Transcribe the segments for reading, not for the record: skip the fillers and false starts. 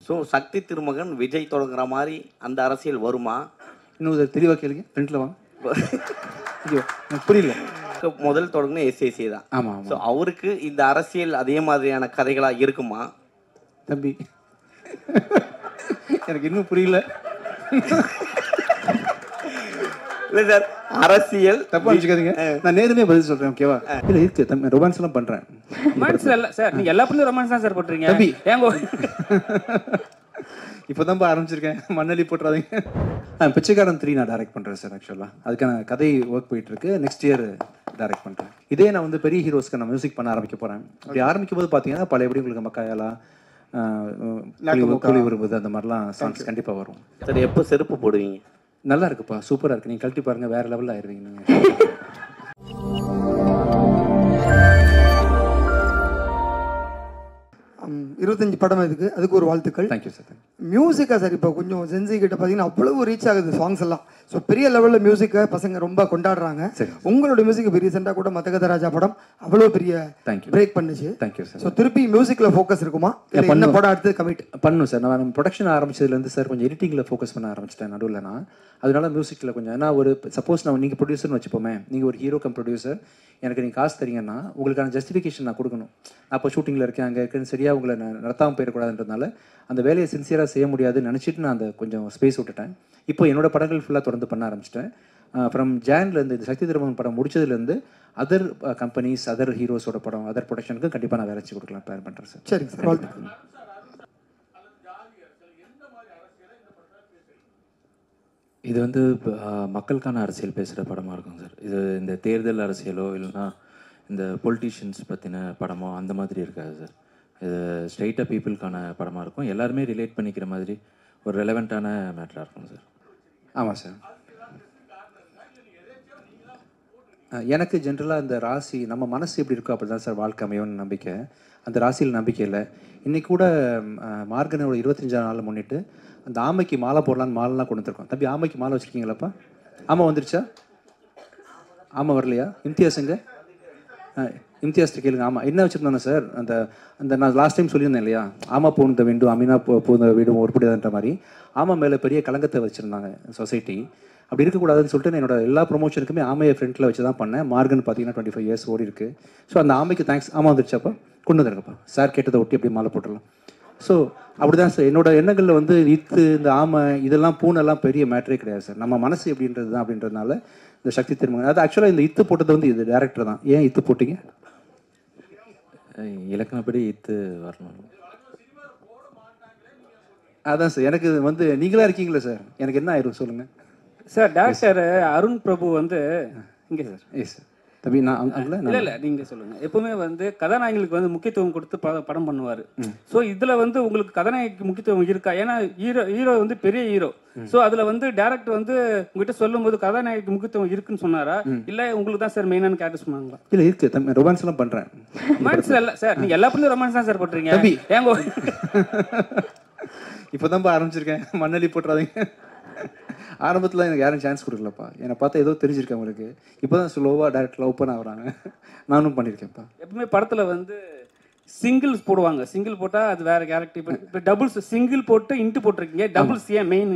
So சக்தி திருமகன் விஜய் தொடங்குற மாதிரி அந்த அரசியல் வருமா? இன்னும் தெளிவாக கேளுங்க, ஃப்ரெண்ட்ல வாங்க. ஐயோ எனக்கு புரியல. முதல் தொடங்கின எஸ்ஏசி தான். ஆமாம். ஸோ அவருக்கு இந்த அரசியல் அதே மாதிரியான கதைகளாக இருக்குமா? தம்பி எனக்கு இன்னும் புரியல. இல்லை சார், அரசியல் தப்பா வச்சுக்காதீங்க, நான் நேர்மையாக பதில் சொல்கிறேன், ஓகேவா? இல்லை இருக்கு தம்பி, ரொமான்ஸ் எல்லாம் பண்ணுறேன். ரொமான்ஸ் இல்லை சார், நீங்கள் எல்லா படத்துலையும் ரொமான்ஸ் தான் சார் போட்டுறீங்க தம்பி. ஏங்கோ இப்போ தான் ஆரம்பிச்சிருக்கேன், மண்ணலி போட்டுறாதீங்க. பிச்சைக்காரன் 3 நான் டைரக்ட் பண்ணுறேன் சார். ஆக்சுவலாக அதுக்கான கதை ஒர்க் போயிட்டுருக்கு. நெக்ஸ்ட் இயர் டைரக்ட் பண்ணுறேன். இதே நான் வந்து பெரிய ஹீரோஸ்க்கு நான் மியூசிக் பண்ண ஆரம்பிக்க போகிறேன். அப்படி ஆரம்பிக்கும் போது பார்த்தீங்கன்னா பல எப்படி உங்களுக்கு மக்காயலா, கூலி விரும்புது, அந்த மாதிரிலாம் சாங்ஸ் கண்டிப்பாக வரும். சார் எப்போ செருப்பு போடுவீங்க? நல்லா இருக்குப்பா, சூப்பராக இருக்குது. நீங்கள் கழட்டி பாருங்கள், வேறு லெவலில் ஆயிடுவீங்க நீங்கள். 25 படம் இதுக்கு, அதுக்கு ஒரு வாழ்த்துக்கள். Thank you sir. மியூசிக்கா சார் இப்போ கொஞ்சம் சென்சி கிட்ட பார்த்தீங்கன்னா அவ்வளவு ரீச் ஆகுது சாங்ஸ் எல்லாம். ஸோ பெரிய லெவலில் மியூசிக்கை பசங்க ரொம்ப கொண்டாடுறாங்க. உங்களோட மியூசிக் இப்போ ரீசெண்டாக கூட மதகத ராஜா படம் அவ்வளோ பெரிய பிரேக் பண்ணுச்சு. Thank you sir. ஸோ திருப்பி மியூசிக்கில் ஃபோக்கஸ் இருக்குமா? என்ன படம் அடுத்து கமிட் பண்ணும் சார். நான் ப்ரொடக்ஷன் ஆரம்பிச்சதுலேருந்து சார் கொஞ்சம் எடிட்டிங்கில் ஃபோக்கஸ் பண்ண ஆரம்பிச்சிட்டேன் நடுவில். நான் அதனால மியூசிக்கில் கொஞ்சம், ஏன்னா ஒரு சப்போஸ் நான் நீங்கள் ப்ரொடியூசர்னு வச்சுப்போமே, நீங்கள் ஒரு ஹீரோ கம் ப்ரொடியூசர், எனக்கு நீங்கள் காசு தரீங்கன்னா உங்களுக்கான ஜஸ்டிஃபிகேஷன் நான் கொடுக்கணும். அப்போ ஷூட்டிங்கில் இருக்கேன், அங்கே இருக்குன்னு சரியாக உங்களை நான் நடத்தாமல் போயிடக்கூடாதுன்றதுனால அந்த வேலையை சின்சியராக செய்ய முடியாதுன்னு நினச்சிட்டு நான் அந்த கொஞ்சம் ஸ்பேஸ் விட்டுட்டேன். இப்போ என்னோட படங்கள் ஃபுல்லாக தொடர்ந்து பண்ண ஆரம்பிச்சிட்டேன். ஃப்ரம் ஜான்லேருந்து இந்த சக்தி திருமகன் படம் முடிச்சதுலேருந்து அதர் கம்பெனிஸ், அதர் ஹீரோஸோட படம், அதர் ப்ரொடக்ஷனுக்கு கண்டிப்பாக நான் வேலை வச்சு கொடுக்கலாம் பிளான் பண்ணுறேன் சார். சரிங்க சார், வாழ்த்துக்கள். இது வந்து மக்களுக்கான அரசியல் பேசுகிற படமாக இருக்கும் சார். இது இந்த தேர்தல் அரசியலோ இல்லைன்னா இந்த பொலிட்டீஷியன்ஸ் பற்றின படமோ அந்த மாதிரி இருக்காது சார். இது ஸ்ட்ரெயிட்டாக பீப்புளுக்கான படமாக இருக்கும். எல்லாருமே ரிலேட் பண்ணிக்கிற மாதிரி ஒரு ரெலவெண்ட்டான மேட்டராக இருக்கும் சார். ஆமாம் சார். எனக்கு ஜென்ரலாக இந்த ராசி, நம்ம மனசு எப்படி இருக்கோ அப்படி தான் சார் வாழ்க்கை அமையும்னு நம்பிக்கை. அந்த ராசியில் நம்பிக்கை இல்லை. இன்றைக்கி கூட மார்கனோட 25ஆம் நாள் முன்னிட்டு அந்த ஆமைக்கு மாலை போடலான்னு மாலைலாம் கொண்டு வந்துருக்கோம். தம்பி ஆமைக்கு மாலை வச்சுருக்கீங்களாப்பா? ஆமாம் வந்துருச்சா? ஆமாம் வரலையா? இம்தியாஸுங்க, இம்தியாஸ்ட்டு கேளுங்க. ஆமாம் என்ன வச்சுருந்தோன்னா சார், அந்த அந்த நான் லாஸ்ட் டைம் சொல்லியிருந்தேன் இல்லையா, ஆமா பூந்த வேண்டும் அமீனா பூந்த வீடும் உருப்படியாதுன்ற மாதிரி ஆமா மேலே பெரிய கலங்கத்தை வச்சுருந்தாங்க சொசைட்டி. அப்படி இருக்கக்கூடாதுன்னு சொல்லிட்டு நான் என்னோட எல்லா ப்ரொமோஷனுக்குமே ஆமையை ஃப்ரெண்டில் வச்சு தான் பண்ணேன். மார்கன் பார்த்தீங்கன்னா 25 இயர்ஸ் ஓடி இருக்குது. ஸோ அந்த ஆமைக்கு தேங்க்ஸ். ஆமாம் வந்துருச்சாப்பா, கொண்டு வந்துருங்கப்பா சார், கேட்டதை ஒட்டி அப்படி மாலை போட்டுடலாம். ஸோ அப்படி தான் சார் என்னோட எண்ணங்களில் வந்து இத்து, இந்த ஆமை, இதெல்லாம் பூனெல்லாம் பெரிய மேட்டரே கிடையாது சார். நம்ம மனசு எப்படின்றது தான். அப்படின்றதுனால இந்த சக்தி திருமகன், அது ஆக்சுவலாக இந்த இத்து போட்டது வந்து இது டேரக்டர் தான். ஏன் இத்து போட்டிங்க? இலக்கணப்படி இத்து வரணும். அதான் சார், எனக்கு வந்து நீங்களாக இருக்கீங்களே சார், எனக்கு என்ன ஆயிரும் சொல்லுங்கள் சார். டேரக்டர் அருண் பிரபு வந்து இங்கே சார். ஏ சார் தம்பி நான் இல்லை இல்லை நீங்கள் சொல்லுங்கள். எப்பவுமே வந்து கதாநாயகங்களுக்கு வந்து முக்கியத்துவம் கொடுத்து படம் பண்ணுவார். ஸோ இதில் வந்து உங்களுக்கு கதாநாயகிக்கு முக்கியத்துவம் இருக்கா? ஏன்னா ஹீரோ வந்து பெரிய ஹீரோ. ஸோ அதில் வந்து டேரக்டர் வந்து உங்ககிட்ட சொல்லும்போது கதாநாயகிக்கு முக்கியத்துவம் இருக்குன்னு சொன்னாரா, இல்லை உங்களுக்கு தான் சார் மெயினான கேரக்டர் சொன்னாங்களா? இல்லை இருக்கு தம்பி, ரொமான்ஸ் எல்லாம் பண்ணுறேன். ரொமான்ஸ் இல்லை சார், நீங்கள் எல்லா படத்துலையும் ரொமான்ஸ் தான் சார் போட்டுறீங்க தம்பி. ஏங்கோ இப்போ தான்ப்பா ஆரம்பிச்சிருக்கேன், மண்ணலி போட்டுறாதீங்க. ஆரம்பத்தில் எனக்கு யாரும் சான்ஸ் கொடுக்கலப்பா. என்னை பார்த்தா ஏதோ தெரிஞ்சிருக்கேன் உங்களுக்கு. இப்போ தான் ஸ்லோவாக டேரக்டில் ஓப்பன் ஆகுறாங்க. நானும் பண்ணியிருக்கேன்ப்பா. எப்பவுமே படத்தில் வந்து சிங்கிள்ஸ் போடுவாங்க. சிங்கிள் போட்டால் அது வேற கேரக்டர். இப்போ டபுள்ஸ் சிங்கிள் போட்டு இன்ட்டு போட்டிருக்கீங்க. டபுள்ஸ் ஏன் மெயின்?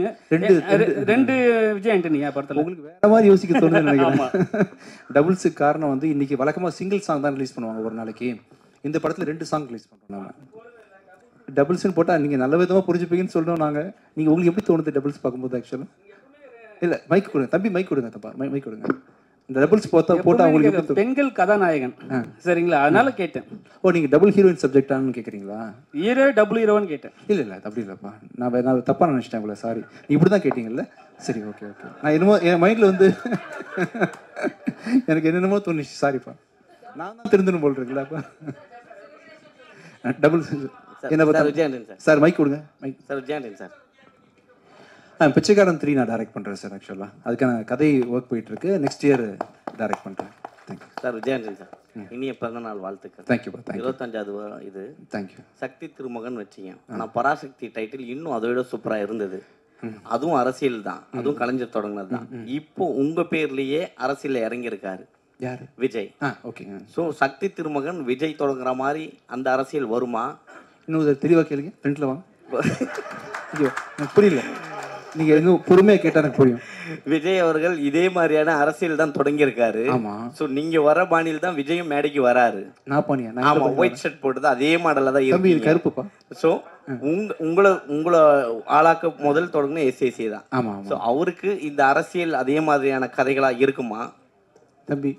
ரெண்டு விஜய் ஆண்டனியா படத்தில்? உங்களுக்கு வேற மாதிரி யோசிக்க தோணுது நினைக்கிறேன். டபுள்ஸுக்கு காரணம் வந்து இன்னைக்கு வழக்கமாக சிங்கிள் சாங் தான் ரிலீஸ் பண்ணுவாங்க ஒரு நாளைக்கு. இந்த படத்தில் 2 சாங் ரிலீஸ் பண்ணுறோம் நாங்கள். டபுள்ஸ்ன்னு போட்டால் நீங்கள் நல்ல விதமாக புரிஞ்சுப்பீங்கன்னு சொல்கிறோம் நாங்கள். நீங்கள் உங்களுக்கு எப்படி தோணுது டபுள்ஸ் பார்க்கும்போது? ஆக்சுவலாக இல்லை, மைக் கொடுங்க தம்பி, மைக் கொடுங்க தப்பா, மைக் கொடுங்க. இந்த டபுள்ஸ் போட்டால் அவங்களுக்கு பெண்கள் கதாநாயகன் சரிங்களா, அதனால கேட்டேன். ஓ நீங்கள் டபுள் ஹீரோயின் சப்ஜெக்டானு கேட்குறீங்களா? ஹீரோ டபுள் ஹீரோன்னு கேட்டேன். இல்லை இல்லை அப்படி இல்லைப்பா, நான் தப்பாக நினச்சிட்டேன் உங்களை, சாரி. நீ இப்படி தான் கேட்டீங்கல்ல? சரி ஓகே ஓகே. நான் என்னமோ என் மைண்டில் வந்து எனக்கு என்னென்னமோ தோணுச்சு, சாரிப்பா. நான் தான் திருந்தணும் போல் இருக்குல்லப்பா. டபுள் என்ன பார்த்தா சார், மைக் கொடுங்க. Mike sir Vijay Antony sir. Pichaikkaran 3 நான் டைரக்ட் பண்ணுறேன் சார். ஆக்சுவலாக அதுக்கான கதை ஒர்க் போயிட்டுருக்கு. நெக்ஸ்ட் இயர் டைரக்ட் பண்ணுறேன். Thank you sir. விஜயாண்டன் சார், இனிய பிறந்த நாள் வாழ்த்துக்கள். தேங்க்யூப்பா. தேங்க்யூ. 25வது இது. தேங்க்யூ. சக்தி திருமகன் வச்சிங்க. ஆனால் பராசக்தி டைட்டில் இன்னும் அதை விட சூப்பராக இருந்தது. அதுவும் அரசியல் தான், அதுவும் கலைஞர் தொடங்கினது தான். இப்போ உங்கள் பேர்லேயே அரசியலில் இறங்கியிருக்காரு யார்? விஜய். ஓகேங்க. ஸோ சக்தி திருமகன் விஜய் தொடங்குற மாதிரி அந்த அரசியல் வருமா? இன்னும் தெளிவாக கேளுங்க, ஃப்ரெண்டில் வாங்க. ஐயோ எனக்கு புரியல, நீங்கள் இன்னும் பொறுமையாக கேட்டால் எனக்கு புரியும். விஜய் அவர்கள் இதே மாதிரியான அரசியல் தான் தொடங்கியிருக்காரு. ஆமா. ஸோ நீங்க வர பாணியில் தான் விஜயும் மேடைக்கு வராரு. நான் பண்ணியா? ஆமா, ஒயிட் ஷர்ட் போட்டு அதே மாடல்ல தான் தம்பி இது இருக்கு. கருப்புப்பா. ஸோ உங்களை ஆளாக்க முதல் தொடங்கின எஸ்ஏசி தான். ஆமா ஸோ அவருக்கு இந்த அரசியல் அதே மாதிரியான கதைகளா இருக்குமா? தம்பி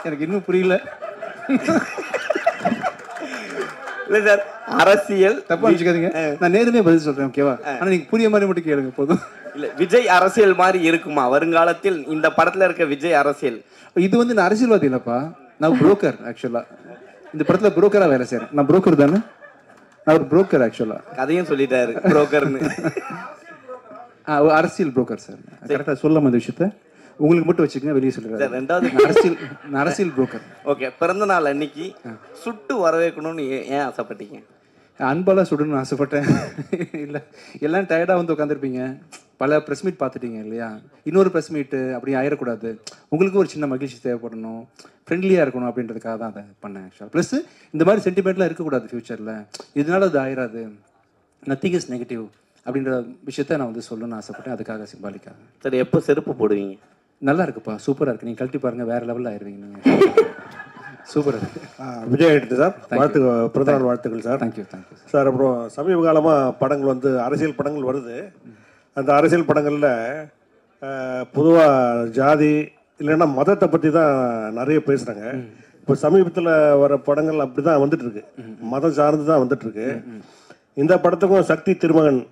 எனக்கு இன்னும் புரியல. இல்லை சார், அரசியல் தப்பா வச்சுக்காதீங்க, நான் நேருமே பதில் சொல்றேன், ஓகேவா? ஆனா நீங்க புரிய மாதிரி மட்டும் கேளுங்க போதும். இல்ல, விஜய் அரசியல் மாதிரி இருக்குமா வருங்காலத்தில்? இந்த படத்துல இருக்க விஜய் அரசியல் இது வந்து நான் அரசியல்வாதி இல்லப்பா, நான் புரோக்கர். ஆக்சுவலா இந்த படத்துல புரோக்கரா வேலை செய்யறேன். நான் புரோக்கர் தானே, நான் ஒரு புரோக்கர். ஆக்சுவலா கதையும் சொல்லிட்டாரு புரோக்கர்னு. அரசியல் புரோக்கர் சார். கரெக்டா சொல்லாம இந்த விஷயத்த உங்களுக்கு மட்டும் வச்சுக்கோங்க, வெளியே சொல்லுறேன். ரெண்டாவது அரசியல் புரோக்கர். ஓகே, பிறந்த நாள் அன்னைக்கு சுட்டு வரவேற்கணும்னு ஏன் ஆசைப்பட்டீங்க? அன்பாலாம் சுடணும்னு ஆசைப்பட்டேன். இல்லை, எல்லாம் டயர்டாக வந்து உட்காந்துருப்பீங்க, பல ப்ரெஸ் மீட் பார்த்துட்டீங்க இல்லையா? இன்னொரு ப்ரெஸ் மீட்டு அப்படி ஆயிடக்கூடாது, உங்களுக்கு ஒரு சின்ன மகிழ்ச்சி தேவைப்படணும், ஃப்ரெண்ட்லியாக இருக்கணும் அப்படின்றதுக்காக தான் அதை பண்ணேன் ஆக்சுவலாக. ப்ளஸ் இந்த மாதிரி சென்டிமெண்ட்லாம் இருக்கக்கூடாது ஃப்யூச்சரில், இதனால அது ஆயிடாது, நத்திங் இஸ் நெகட்டிவ் அப்படின்ற விஷயத்த நான் வந்து சொல்லணும்னு ஆசைப்பட்டேன். அதுக்காக சிம்பாலிக்காக. சரி, எப்போ செருப்பு போடுவீங்க? நல்லா இருக்குப்பா, சூப்பராக இருக்குது, நீங்கள் கழட்டி பாருங்கள், வேறு லெவலில் ஆயிடுவீங்க நீங்கள். சூப்பராக இருக்குது. விஜய் எடுத்து சார் பிறந்தநாள் வாழ்த்துக்கள் சார். Thank you thank you sir. அப்புறம் சமீப காலமாக படங்கள் வந்து அரசியல் படங்கள் வருது. அந்த அரசியல் படங்களில் பொதுவாக ஜாதி இல்லைன்னா மதத்தை பற்றி தான் நிறைய பேசுகிறாங்க. இப்போ சமீபத்தில் வர படங்கள் அப்படி தான் வந்துட்டுருக்கு, மதம் சார்ந்து தான் வந்துட்டுருக்கு. இந்த படத்துக்கும் சக்தி திருமகன்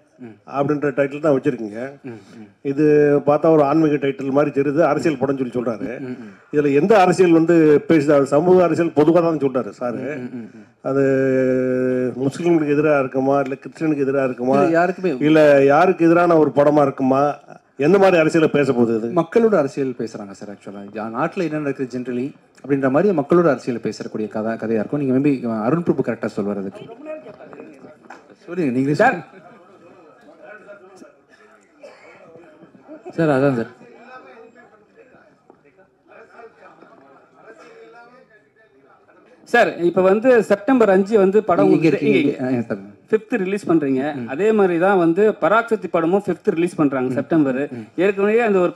அப்படின்ற டைட்டில் தான் வச்சுருக்கீங்க. இது பார்த்தா ஒரு ஆன்மீக டைட்டில் மாதிரி தெரியுது, அரசியல் படம் சொல்லி சொல்கிறாரு. இதில் எந்த அரசியல் வந்து பேசுகிறாரு? சமூக அரசியல் பொதுவாக தான் சொல்கிறாரு சார். அது முஸ்லீம்களுக்கு எதிராக இருக்குமா, இல்லை கிறிஸ்டினுக்கு எதிராக இருக்குமா, யாருக்குமே இல்லை யாருக்கு எதிரான ஒரு படமாக இருக்குமா? எந்த மாதிரி அரசியலை பேச போகுது? மக்களோட அரசியல் பேசுகிறாங்க சார். ஆக்சுவலாக நாட்டில் என்ன நடக்குது ஜென்ரலி அப்படின்ற மாதிரி மக்களோட அரசியல் பேசக்கூடிய கதையாக இருக்கும். நீங்கள் மேபி அருண் பிரபு கரெக்டாக சொல்வார் அதுக்கு. சொல்லுங்க நீங்களே சார். சார் அதான் சார், சார் இப்போ வந்து செப்டம்பர் 5 வந்து படம் இங்கே இருக்கீங்க 5th ரிலீஸ் பண்றீங்க. அதே மாதிரி தான் வந்து பராக்சக்தி படமும் 5th ரிலீஸ் பண்றாங்க செப்டம்பர். ஏற்கனவே அந்த ஒரு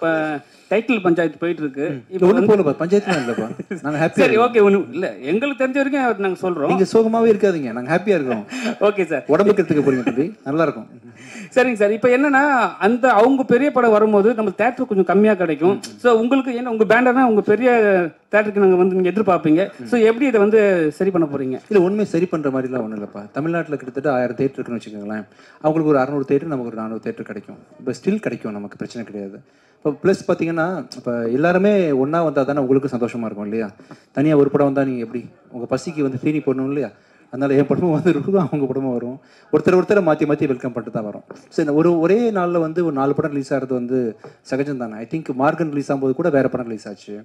டைட்டில் பஞ்சாயத்து போயிட்டு இருக்கு. இப்போ ஒன்றும் போகலப்பா, பஞ்சாயத்துலாம் இல்லைப்பா, நாங்கள் ஹாப்பியாக. சரி ஓகே, ஒன்றும் இல்லை, எங்களுக்கு தெரிஞ்ச வரைக்கும் நாங்கள் சொல்கிறோம். நீங்கள் சோகமாகவே இருக்காதீங்க, நாங்கள் ஹாப்பியாக இருக்கோம். ஓகே சார், உடம்புக்கு எடுத்துக்க போறீங்க தம்பி, நல்லா இருக்கும். சரிங்க சார். இப்போ என்னன்னா அந்த அவங்க பெரிய படம் வரும்போது நம்ம தேட்டர் கொஞ்சம் கம்மியாக கிடைக்கும். ஸோ உங்களுக்கு என்ன உங்கள் பேண்டர்னா உங்கள் பெரிய தேட்டருக்கு நாங்கள் வந்து நீங்கள் எதிர்பார்ப்பீங்க. ஸோ எப்படி இதை வந்து சரி பண்ண போறீங்க? இல்லை, உண்மை சரி பண்ணுற மாதிரிலாம் ஒன்றும் இல்லைப்பா. தமிழ்நாட்டில் கிட்டத்தட்ட 1000 தேட்டர் இருக்குன்னு வச்சுக்கோங்களேன். அவங்களுக்கு ஒரு 600 தேட்டர், நமக்கு ஒரு 400 தேட்டர் கிடைக்கும். இப்போ ஸ்டில் கிடைக்கும், நமக்கு பிரச்சனை கிடையாது. இப்போ ப்ளஸ் பார்த்தீங்கன்னா, இப்போ எல்லாருமே ஒன்றா வந்தால் தானே உங்களுக்கு சந்தோஷமாக இருக்கும் இல்லையா? தனியாக ஒரு படம் வந்தால் நீங்கள் எப்படி உங்கள் பசிக்கு வந்து தீனி போடணும் இல்லையா? அதனால் என் படமும் வந்து இருக்கும், அவங்க படமும் வரும். ஒருத்தரை மாற்றி வெல்கம் பண்ணிட்டு தான் வரும். சரி, ஒரே நாளில் வந்து ஒரு 4 படம் ரிலீஸ் ஆகிறது வந்து சகஜம் தானே. ஐ திங்க் மார்கன் ரிலீஸ் ஆகும்போது கூட வேறு படம் ரிலீஸ் ஆச்சு,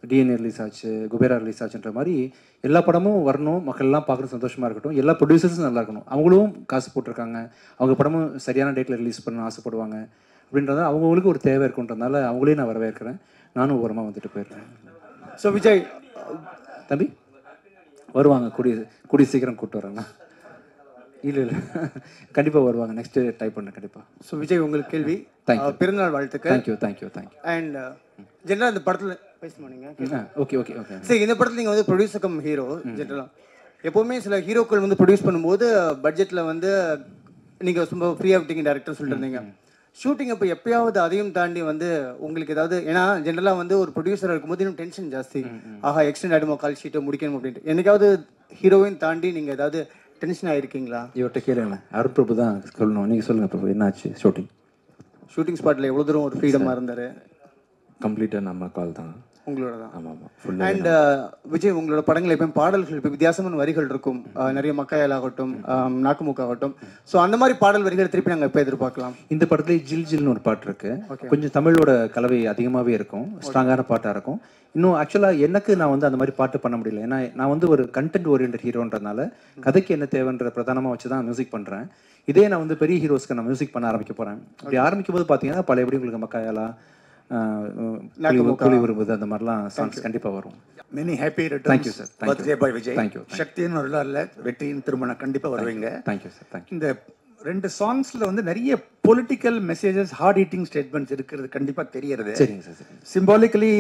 டிஎன்ஏ ரிலீஸ் ஆச்சு, குபேரா ரிலீஸ் ஆச்சுன்ற மாதிரி எல்லா படமும் வரணும், மக்கள்லாம் பார்க்குறது சந்தோஷமாக இருக்கட்டும், எல்லா ப்ரொடியூசர்ஸும் நல்லா இருக்கணும். அவங்களும் காசு போட்டிருக்காங்க, அவங்க படமும் சரியான டேட்டில் ரிலீஸ் பண்ண ஆசைப்படுவாங்க அப்படின்றத அவங்களுக்கு ஒரு தேவை இருக்குன்றதுனால அவங்களே நான் வரவேற்கிறேன். நானும் ஓரமாக வந்துட்டு போயிடுறேன். ஸோ விஜய் தம்பி வருவாங்க, கூடிய சீக்கிரம் கூப்பிட்டு வரேண்ணா. இல்லை கண்டிப்பாக வருவாங்க, நெக்ஸ்ட்டு டைப் பண்ண கண்டிப்பாக. ஸோ விஜய் உங்களுக்கு கேள்வி. தேங்க்யூ. பிறந்தநாள் வாழ்த்துக்கள். தேங்க்யூ. அண்ட் ஜென்ரலாக இந்த படத்தில் பேசணும் நீங்கள். ஓகே. சரி, இந்த படத்தில் நீங்கள் வந்து ப்ரொடியூசர் கம் ஹீரோ. ஜென்ரலாக எப்போவுமே சில ஹீரோக்கள் வந்து ப்ரொடியூஸ் பண்ணும்போது பட்ஜெட்டில் வந்து நீங்கள் ரொம்ப ஃப்ரீயாக விட்டீங்க டேரக்டர் சொல்லிட்டு இருந்தீங்க. ஷூட்டிங் அப்போ எப்பயாவது அதையும் தாண்டி வந்து உங்களுக்கு ஏதாவது, ஏன்னா ஜென்ரலாக வந்து ஒரு ப்ரொடியூசர் இருக்கும்போது இன்னும் டென்ஷன் ஜாஸ்தி, ஆஹா எக்ஸ்டெண்ட் ஆகிடுமா கால் ஷீட்டை முடிக்கணும் அப்படின்ட்டு, என்னைக்காவது ஹீரோவையும் தாண்டி நீங்கள் ஏதாவது டென்ஷன் ஆகிருக்கீங்களா? இவர்கிட்ட கேளுங்களேன், அருண் பிரபு தான் சொல்லணும். நீங்கள் சொல்லுங்கள் பிரபு, என்னாச்சு ஷூட்டிங் ஸ்பாட்டில் எவ்வளோ தூரம் ஒரு ஃப்ரீடமாக இருந்தார்? கம்ப்ளீட்டாக நம்ம கால் தான், உங்களோட தான். ஆமாம். அண்ட் விஜய், உங்களோட படங்கள் எப்பயும் பாடல்கள் இப்போ வித்தியாசமான வரிகள் இருக்கும், நிறைய மக்காயல் ஆகட்டும், நாக்குமுக்கு ஆகட்டும். ஸோ அந்த மாதிரி பாடல் வரிகளை திருப்பி நாங்கள் எப்போ எதிர்பார்க்கலாம்? இந்த படத்துல ஜில்னு ஒரு பாட்டு இருக்கு, கொஞ்சம் தமிழோட கலவை அதிகமாகவே இருக்கும், ஸ்ட்ராங்கான பாட்டாக இருக்கும். இன்னும் ஆக்சுவலாக எனக்கு நான் வந்து அந்த மாதிரி பாட்டு பண்ண முடியல, ஏன்னா நான் வந்து ஒரு கண்டென்ட் ஓரியன்ட் ஹீரோன்றதுனால கதைக்கு என்ன தேவைன்ற பிரதானமாக வச்சு தான் மியூசிக் பண்ணுறேன். இதே நான் வந்து பெரிய ஹீரோஸ்க்கு நான் மியூசிக் பண்ண ஆரம்பிக்க போகிறேன். அப்படி ஆரம்பிக்கும் போது பார்த்தீங்கன்னா பழையபடி உங்களுக்கு மக்காயாலா, புலி விரும்புது அந்த மாதிரிலாம் சாங்ஸ் கண்டிப்பாக வரும். Many happy Thank you, sir. Thank you. Birthday boy Vijay. Thank you. சக்தின்னு ஒரு இல்லை, வெற்றியின் திருமணம் கண்டிப்பாக வருவீங்க. Thank you sir. தேங்க்யூ. இந்த 2 சாங்ஸ்ல வந்து நிறைய political messages, heart hitting statements இருக்கிறது கண்டிப்பாக தெரியறது. சரிங்க சார். சரிங்க. சிம்பாலிக்கலி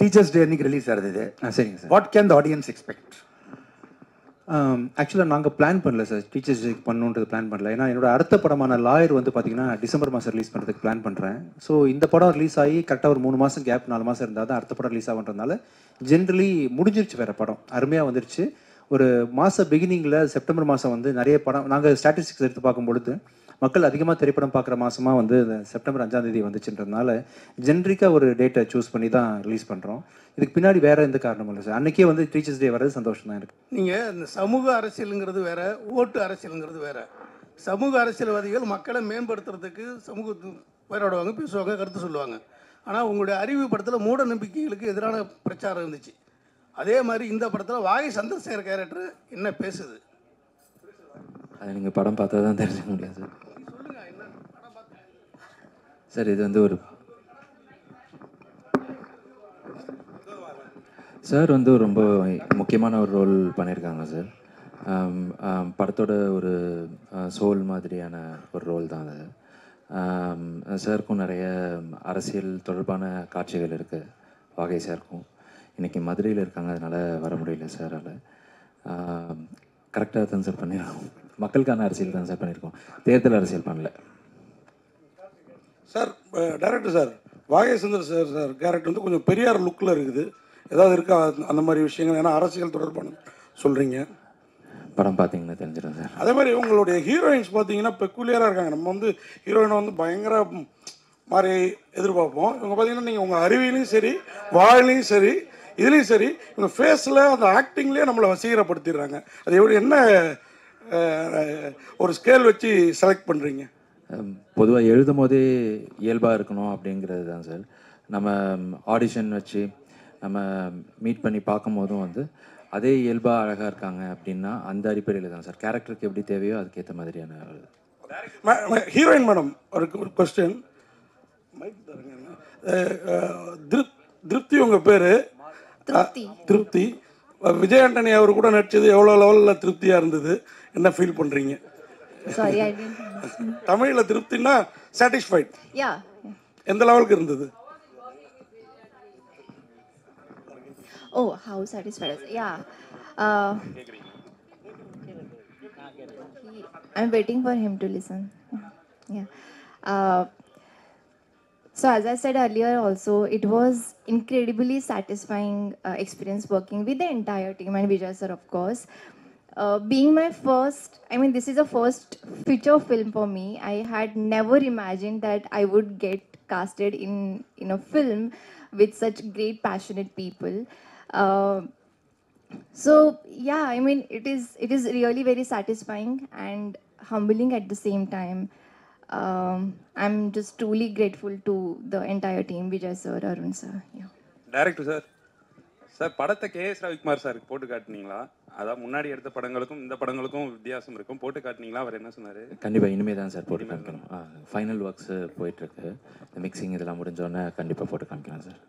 டீச்சர்ஸ் டே அன்னைக்கு ரிலீஸ் ஆகுது இது. சரிங்க sir. What can the audience expect? ஆக்சுவலாக நாங்கள் பிளான் பண்ணல சார், டீச்சர்ஸ் டேக்கு பண்ணுன்றது பிளான் பண்ணல. ஏன்னா என்னோட அடுத்த படமான லாயர் வந்து பார்த்தீங்கன்னா டிசம்பர் மாதம் ரிலீஸ் பண்ணுறதுக்கு பிளான் பண்ணுறேன். ஸோ இந்த படம் ரிலீஸ் ஆகி கரெக்டாக ஒரு 3 மாதம் கேப், 4 மாதம் இருந்தால் தான் அடுத்த படம் ரிலீஸ் ஆகுன்றதுனால ஜென்ரலி முடிஞ்சிருச்சு வேறு படம், அருமையாக வந்துருச்சு. ஒரு மாத பிகினிங்கில் செப்டம்பர் மாதம் வந்து நிறைய படம் நாங்கள் ஸ்டாட்டிஸ்டிக்ஸ் எடுத்து பார்க்கும்பொழுது மக்கள் அதிகமாக திரைப்படம் பார்க்குற மாதமாக வந்து செப்டம்பர் 5ஆம் தேதி வந்துச்சுன்றதுனால ஜென்ரிக்காக ஒரு டேட்டை சூஸ் பண்ணி தான் ரிலீஸ் பண்ணுறோம். இதுக்கு பின்னாடி வேறு எந்த காரணமும் இல்லை சார். அன்றைக்கே வந்து டீச்சர்ஸ் டே வர்றது சந்தோஷம் தான் எனக்கு. நீங்கள் இந்த சமூக அரசியலுங்கிறது வேற, ஓட்டு அரசியலுங்கிறது வேற. சமூக அரசியல்வாதிகள் மக்களை மேம்படுத்துறதுக்கு போராடுவாங்க, பேசுவாங்க, கருத்து சொல்லுவாங்க. ஆனால் உங்களுடைய அறிவு படத்தில் மூட நம்பிக்கைகளுக்கு எதிரான பிரச்சாரம் இருந்துச்சு. அதே மாதிரி இந்த படத்தில் வாகை சந்திரசேகர் கேரக்டர் என்ன பேசுது? அது நீங்கள் படம் பார்த்தா தான் தெரிஞ்சுக்க முடியாது சார். சார் இது வந்து ஒரு சார் வந்து ரொம்ப முக்கியமான ஒரு ரோல் பண்ணியிருக்காங்க சார். படத்தோட ஒரு சோல் மாதிரியான ஒரு ரோல் தான் அது. சாருக்கும் நிறைய அரசியல் தொடர்பான காட்சிகள் இருக்குது வாகை சாருக்கும். இன்றைக்கி மதுரையில் இருக்காங்க, அதனால் வர முடியல சாரால். கரெக்டாக தான் சார் பண்ணியிருக்கோம். மக்களுக்கான அரசியல் தான் சார் பண்ணியிருக்கோம், தேர்தல் அரசியல் பண்ணல சார். டைரக்டர் சார், வாகை சுந்தர் சார் கேரக்டர் வந்து கொஞ்சம் பெரியார் லுக்கில் இருக்குது. ஏதாவது இருக்கா அந்த மாதிரி விஷயங்கள்? ஏன்னா அரசியல் தொடர்பான சொல்கிறீங்க, படம் பார்த்தீங்கன்னா தெரிஞ்சிடும் சார். அதே மாதிரி உங்களுடைய ஹீரோயின்ஸ் பார்த்தீங்கன்னா பெக்குலியராக இருக்காங்க. நம்ம வந்து ஹீரோயினை வந்து பயங்கர மாதிரி எதிர்பார்ப்போம். இவங்க பார்த்தீங்கன்னா நீங்கள் உங்கள் அறிவியலையும் சரி, வாழ்லையும் சரி, இதுலேயும் சரி, இவங்க ஃபேஸில் அந்த ஆக்டிங்லேயே நம்மளை வசீகரப்படுத்திடுறாங்க. அது எப்படி, என்ன ஒரு ஸ்கேல் வச்சு செலக்ட் பண்ணுறீங்க? பொதுவாக எழுதும் போதே இயல்பாக இருக்கணும் அப்படிங்கிறது தான் சார். நம்ம ஆடிஷன் வச்சு நம்ம மீட் பண்ணி பார்க்கும் போதும் வந்து அதே இயல்பாக அழகாக இருக்காங்க அப்படின்னா அந்த அடிப்படையில் தான் சார் கேரக்டருக்கு எப்படி தேவையோ அதுக்கேற்ற மாதிரியான. ஹீரோயின் மேடம், ஒரு கொஸ்டின். திருப்தி உங்கள் பேர்? திருப்தி. விஜய் ஆண்டனி அவர் கூட நடிச்சது எவ்வளோ லெவலில் திருப்தியாக இருந்தது? என்ன ஃபீல் பண்ணுறீங்க? தமிழில் திருப்தின்னா சாட்டிஸ்ஃபைட், எந்த லெவலுக்கு இருந்தது? Oh, how satisfied? Yeah. I'm waiting for him to listen. Yeah. So as I said earlier also, it was incredibly satisfying experience working with the entire team and Vijay sir, of course. Being my first, I mean, this is the first feature film for me. I had never imagined that I would get casted in a film with such great, passionate people. So yeah, I mean, it is really very satisfying and humbling at the same time. I'm just truly grateful to the entire team, Vijay sir, Arun sir. Yeah. Director sir, sir படத்தை KS Ravikumar சாருக்கு போட்டு காட்டினீங்களா? அதான் முன்னாடி எடுத்த படங்களுக்கும் இந்த படங்களுக்கும் வித்தியாசம் இருக்கும், போட்டு காட்டினீங்களா? அவர் என்ன சொன்னார்? கண்டிப்பாக இனிமேல் தான் சார் போட்டு காமிக்கணும். ஃபைனல் ஒர்க்ஸு போயிட்டுருக்கு, இந்த மிக்சிங் இதெல்லாம் முடிஞ்சோடனே கண்டிப்பாக போட்டு காமிக்கலாம் சார்.